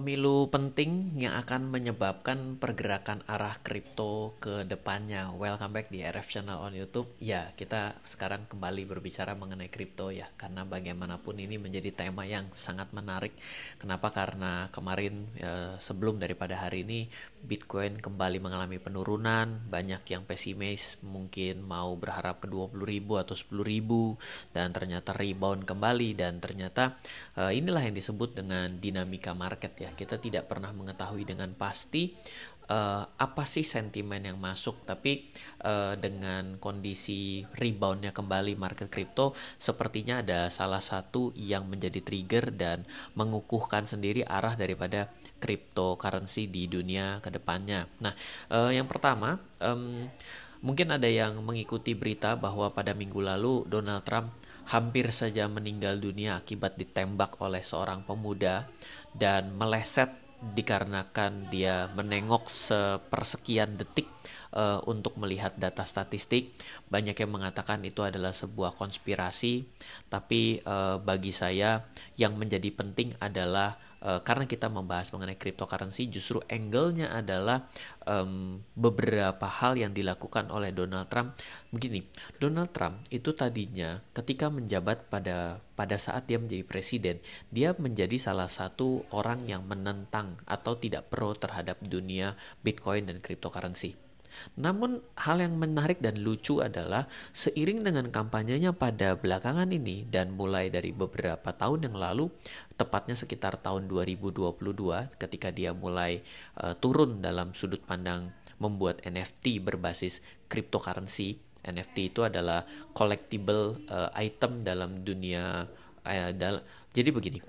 pemilu penting yang akan menyebabkan pergerakan arah kripto ke depannya. Welcome back di RF Channel on YouTube. Ya, kita sekarang kembali berbicara mengenai kripto ya, karena bagaimanapun ini menjadi tema yang sangat menarik. Kenapa? Karena kemarin sebelum daripada hari ini Bitcoin kembali mengalami penurunan, banyak yang pesimis, mungkin mau berharap ke 20.000 atau 10.000 dan ternyata rebound kembali dan ternyata inilah yang disebut dengan dinamika market ya. Kita tidak pernah mengetahui dengan pasti apa sih sentimen yang masuk, tapi dengan kondisi reboundnya kembali market kripto, sepertinya ada salah satu yang menjadi trigger dan mengukuhkan sendiri arah daripada cryptocurrency di dunia kedepannya. Nah, yang pertama, mungkin ada yang mengikuti berita bahwa pada minggu lalu Donald Trump hampir saja meninggal dunia akibat ditembak oleh seorang pemuda dan meleset dikarenakan dia menengok sepersekian detik untuk melihat data statistik. Banyak yang mengatakan itu adalah sebuah konspirasi, tapi bagi saya yang menjadi penting adalah karena kita membahas mengenai cryptocurrency, justru angle-nya adalah beberapa hal yang dilakukan oleh Donald Trump. Begini, Donald Trump itu tadinya ketika menjabat pada saat dia menjadi presiden, dia menjadi salah satu orang yang menentang atau tidak pro terhadap dunia Bitcoin dan cryptocurrency. Namun hal yang menarik dan lucu adalah seiring dengan kampanyenya pada belakangan ini dan mulai dari beberapa tahun yang lalu, tepatnya sekitar tahun 2022 ketika dia mulai turun dalam sudut pandang membuat NFT berbasis cryptocurrency. NFT itu adalah collectible item dalam dunia jadi begini,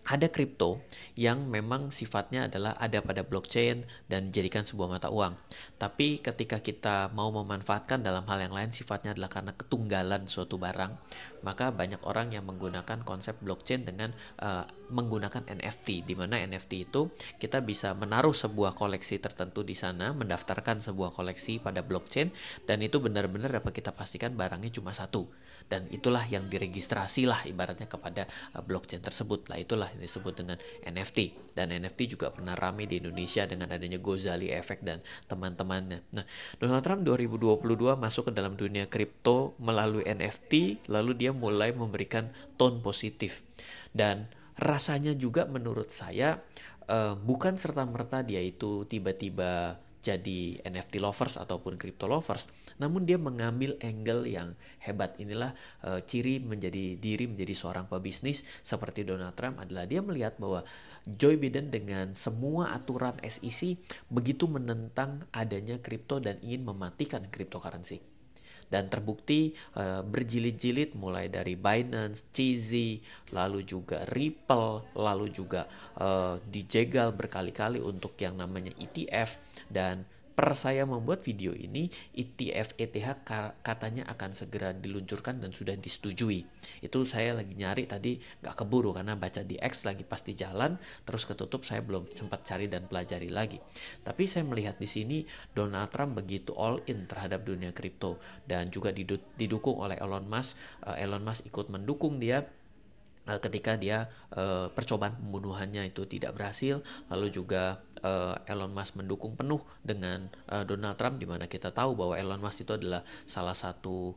ada kripto yang memang sifatnya adalah ada pada blockchain dan dijadikan sebuah mata uang. Tapi ketika kita mau memanfaatkan dalam hal yang lain, sifatnya adalah karena ketunggalan suatu barang, maka banyak orang yang menggunakan konsep blockchain dengan menggunakan NFT, di mana NFT itu kita bisa menaruh sebuah koleksi tertentu di sana, mendaftarkan sebuah koleksi pada blockchain, dan itu benar-benar dapat kita pastikan barangnya cuma satu. Dan itulah yang diregistrasi lah ibaratnya kepada blockchain tersebut. Lah itulah yang disebut dengan NFT. Dan NFT juga pernah ramai di Indonesia dengan adanya Gozali Effect dan teman-temannya. Nah, Donald Trump 2022 masuk ke dalam dunia kripto melalui NFT, lalu dia mulai memberikan tone positif. Dan rasanya juga menurut saya bukan serta-merta dia itu tiba-tiba jadi NFT lovers ataupun crypto lovers, namun dia mengambil angle yang hebat. Inilah ciri menjadi seorang pebisnis seperti Donald Trump adalah dia melihat bahwa Joe Biden dengan semua aturan SEC begitu menentang adanya kripto dan ingin mematikan cryptocurrency. Dan terbukti berjilid-jilid mulai dari Binance, CZ, lalu juga Ripple, lalu juga dijegal berkali-kali untuk yang namanya ETF. Dan per saya membuat video ini, ETF ETH katanya akan segera diluncurkan dan sudah disetujui. Itu saya lagi nyari tadi gak keburu karena baca di X lagi pasti jalan, terus ketutup, saya belum sempat cari dan pelajari lagi. Tapi saya melihat di sini Donald Trump begitu all in terhadap dunia kripto dan juga didukung oleh Elon Musk. Elon Musk ikut mendukung dia ketika dia percobaan pembunuhannya itu tidak berhasil, lalu juga Elon Musk mendukung penuh dengan Donald Trump, di mana kita tahu bahwa Elon Musk itu adalah salah satu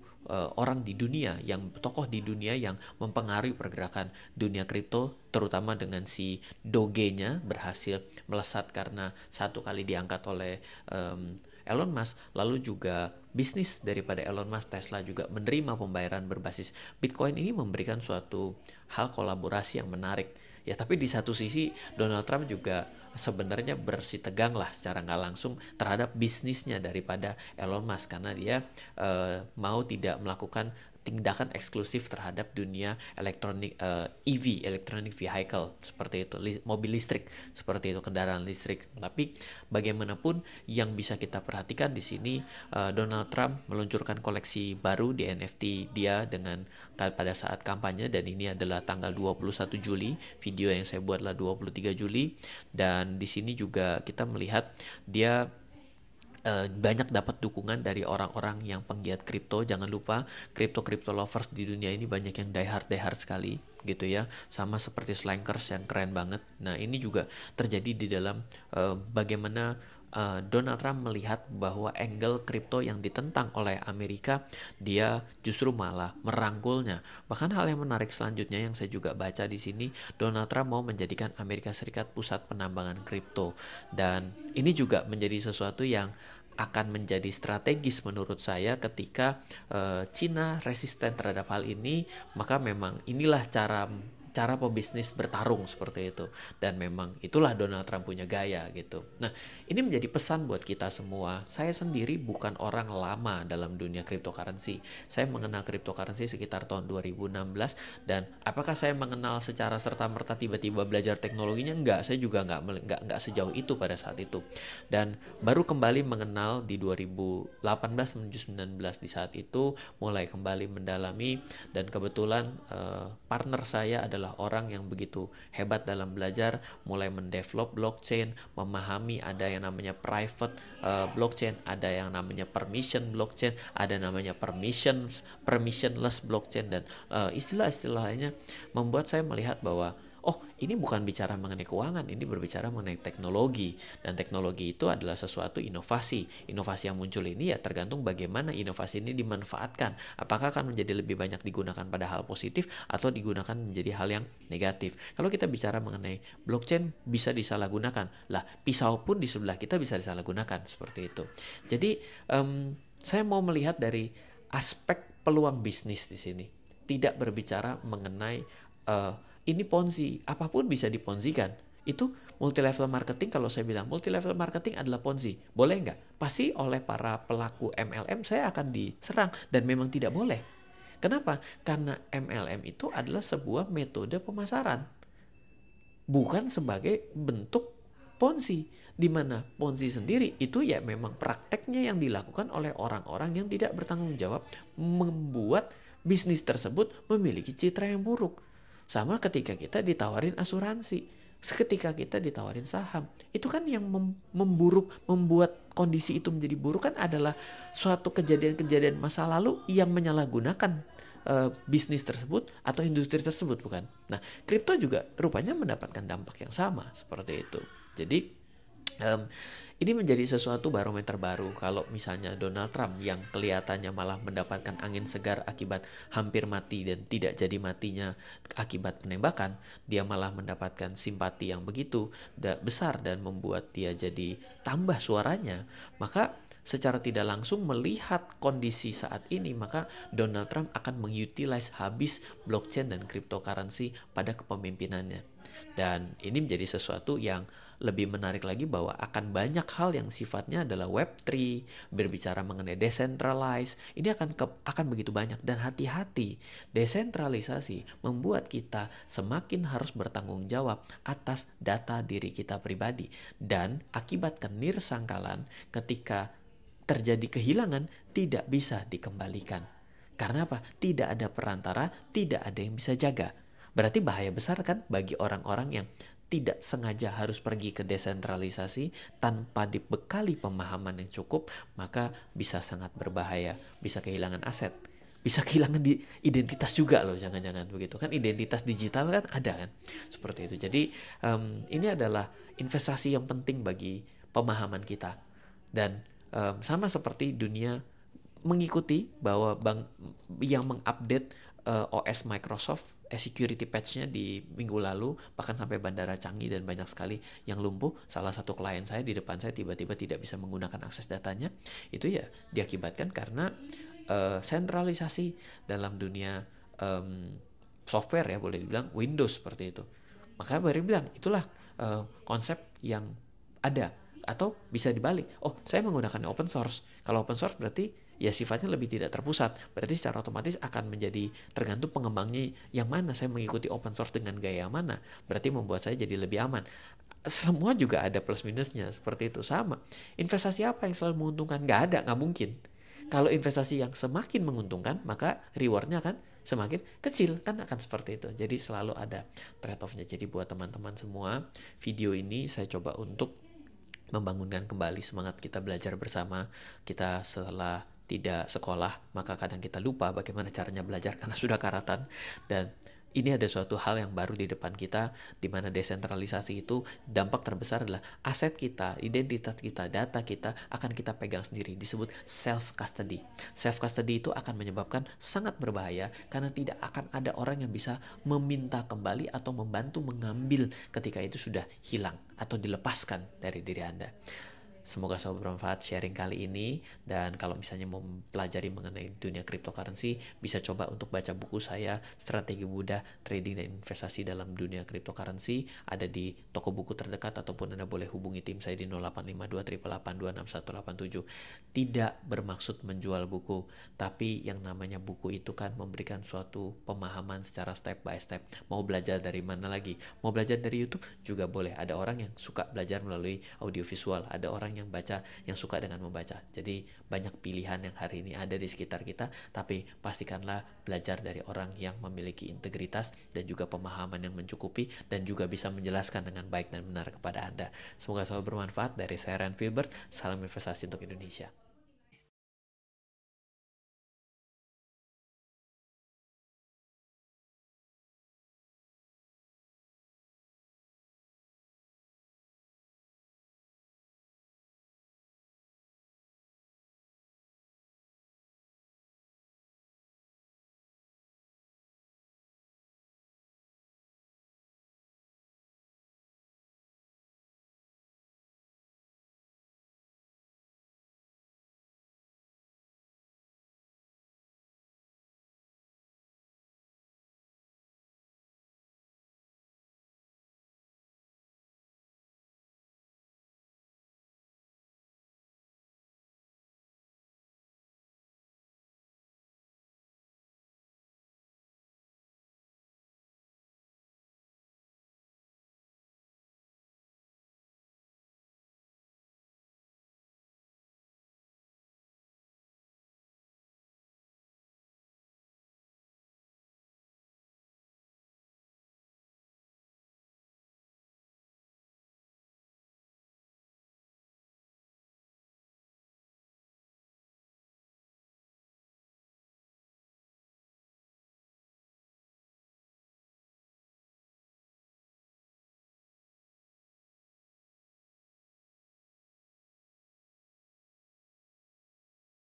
orang di dunia, tokoh di dunia yang mempengaruhi pergerakan dunia kripto, terutama dengan si Doge-nya berhasil melesat karena satu kali diangkat oleh Elon Musk. Lalu juga bisnis daripada Elon Musk, Tesla, juga menerima pembayaran berbasis Bitcoin. Ini memberikan suatu hal kolaborasi yang menarik ya. Tapi di satu sisi Donald Trump juga sebenarnya bersitegang lah secara nggak langsung terhadap bisnisnya daripada Elon Musk, karena dia mau tidak melakukan tindakan eksklusif terhadap dunia elektronik, EV, electronic vehicle, seperti itu, mobil listrik, seperti itu, kendaraan listrik. Tapi bagaimanapun yang bisa kita perhatikan di sini, Donald Trump meluncurkan koleksi baru di NFT dia pada saat kampanye, dan ini adalah tanggal 21 Juli. Video yang saya buatlah 23 Juli, dan di sini juga kita melihat dia banyak dapat dukungan dari orang-orang yang penggiat kripto. Jangan lupa kripto lovers di dunia ini banyak yang die hard sekali gitu ya, sama seperti slankers yang keren banget. Nah ini juga terjadi di dalam bagaimana Donald Trump melihat bahwa angle kripto yang ditentang oleh Amerika, dia justru malah merangkulnya. Bahkan hal yang menarik selanjutnya yang saya juga baca di sini, Donald Trump mau menjadikan Amerika Serikat pusat penambangan kripto, dan ini juga menjadi sesuatu yang akan menjadi strategis menurut saya ketika Cina resisten terhadap hal ini. Maka memang inilah cara pebisnis bertarung seperti itu, dan memang itulah Donald Trump punya gaya gitu. Nah ini menjadi pesan buat kita semua. Saya sendiri bukan orang lama dalam dunia cryptocurrency. Saya mengenal cryptocurrency sekitar tahun 2016, dan apakah saya mengenal secara serta-merta tiba-tiba belajar teknologinya? Enggak, saya juga enggak sejauh itu pada saat itu, dan baru kembali mengenal di 2018 menuju 19. Di saat itu mulai kembali mendalami, dan kebetulan partner saya adalah orang yang begitu hebat dalam belajar, mulai mendevelop blockchain, memahami ada yang namanya private blockchain, ada yang namanya permission blockchain, ada namanya permissionless blockchain, dan istilah-istilah lainnya membuat saya melihat bahwa oh ini bukan bicara mengenai keuangan, ini berbicara mengenai teknologi, dan teknologi itu adalah sesuatu inovasi yang muncul ini ya tergantung bagaimana inovasi ini dimanfaatkan. Apakah akan menjadi lebih banyak digunakan pada hal positif atau digunakan menjadi hal yang negatif. Kalau kita bicara mengenai blockchain bisa disalahgunakan, lah pisau pun di sebelah kita bisa disalahgunakan seperti itu. Jadi saya mau melihat dari aspek peluang bisnis di sini, tidak berbicara mengenai ini ponzi, apapun bisa diponzikan. Itu multi level marketing. Kalau saya bilang multi level marketing adalah ponzi, boleh nggak? Pasti oleh para pelaku MLM saya akan diserang, dan memang tidak boleh. Kenapa? Karena MLM itu adalah sebuah metode pemasaran, bukan sebagai bentuk ponzi, di mana ponzi sendiri itu ya memang prakteknya yang dilakukan oleh orang-orang yang tidak bertanggung jawab, membuat bisnis tersebut memiliki citra yang buruk. Sama ketika kita ditawarin asuransi, ketika kita ditawarin saham, itu kan yang membuat kondisi itu menjadi buruk kan adalah suatu kejadian-kejadian masa lalu yang menyalahgunakan bisnis tersebut atau industri tersebut, bukan? Nah, kripto juga rupanya mendapatkan dampak yang sama seperti itu. Jadi ini menjadi sesuatu barometer baru. Kalau misalnya Donald Trump yang kelihatannya malah mendapatkan angin segar akibat hampir mati dan tidak jadi matinya akibat penembakan, dia malah mendapatkan simpati yang begitu besar dan membuat dia jadi tambah suaranya, maka secara tidak langsung melihat kondisi saat ini, maka Donald Trump akan mengutilize habis blockchain dan cryptocurrency pada kepemimpinannya. Dan ini menjadi sesuatu yang lebih menarik lagi, bahwa akan banyak hal yang sifatnya adalah Web3, berbicara mengenai decentralized, ini akan begitu banyak. Dan hati-hati, desentralisasi membuat kita semakin harus bertanggung jawab atas data diri kita pribadi, dan akibat kenirsangkalan ketika terjadi kehilangan tidak bisa dikembalikan. Karena apa? Tidak ada perantara, tidak ada yang bisa jaga. Berarti bahaya besar kan bagi orang-orang yang tidak sengaja harus pergi ke desentralisasi tanpa dibekali pemahaman yang cukup, maka bisa sangat berbahaya, bisa kehilangan aset, bisa kehilangan identitas juga loh, jangan-jangan begitu kan. Identitas digital kan ada kan, seperti itu. Jadi ini adalah investasi yang penting bagi pemahaman kita. Dan sama seperti dunia mengikuti bahwa bank yang mengupdate OS Microsoft security patch-nya di minggu lalu, bahkan sampai Bandara Changi dan banyak sekali yang lumpuh. Salah satu klien saya di depan saya tiba-tiba tidak bisa menggunakan akses datanya. Itu ya diakibatkan karena sentralisasi dalam dunia software ya, boleh dibilang Windows seperti itu. Maka baru bilang itulah konsep yang ada. Atau bisa dibalik, oh saya menggunakan open source. Kalau open source berarti ya sifatnya lebih tidak terpusat. Berarti secara otomatis akan menjadi tergantung pengembangnya yang mana. Saya mengikuti open source dengan gaya mana, berarti membuat saya jadi lebih aman. Semua juga ada plus minusnya, seperti itu. Sama, investasi apa yang selalu menguntungkan? Nggak ada, nggak mungkin. Kalau investasi yang semakin menguntungkan, maka rewardnya kan semakin kecil, kan akan seperti itu. Jadi selalu ada trade off-nya. Jadi buat teman-teman semua, video ini saya coba untuk membangunkan kembali semangat kita belajar bersama. Kita setelah tidak sekolah, maka kadang kita lupa bagaimana caranya belajar karena sudah karatan. Dan ini ada suatu hal yang baru di depan kita, di mana desentralisasi itu dampak terbesar adalah aset kita, identitas kita, data kita akan kita pegang sendiri, disebut self-custody. Self-custody itu akan menyebabkan sangat berbahaya karena tidak akan ada orang yang bisa meminta kembali atau membantu mengambil ketika itu sudah hilang atau dilepaskan dari diri Anda. Semoga selalu bermanfaat sharing kali ini, dan kalau misalnya mau mempelajari mengenai dunia cryptocurrency, bisa coba untuk baca buku saya, Strategi Mudah Trading dan Investasi dalam Dunia Cryptocurrency, ada di toko buku terdekat ataupun Anda boleh hubungi tim saya di 0852 888 26187. Tidak bermaksud menjual buku, tapi yang namanya buku itu kan memberikan suatu pemahaman secara step by step. Mau belajar dari mana lagi? Mau belajar dari YouTube juga boleh. Ada orang yang suka belajar melalui audiovisual, ada orang yang baca, yang suka dengan membaca. Jadi banyak pilihan yang hari ini ada di sekitar kita, tapi pastikanlah belajar dari orang yang memiliki integritas dan juga pemahaman yang mencukupi dan juga bisa menjelaskan dengan baik dan benar kepada Anda. Semoga selalu bermanfaat. Dari saya Ryan Filbert, salam investasi untuk Indonesia.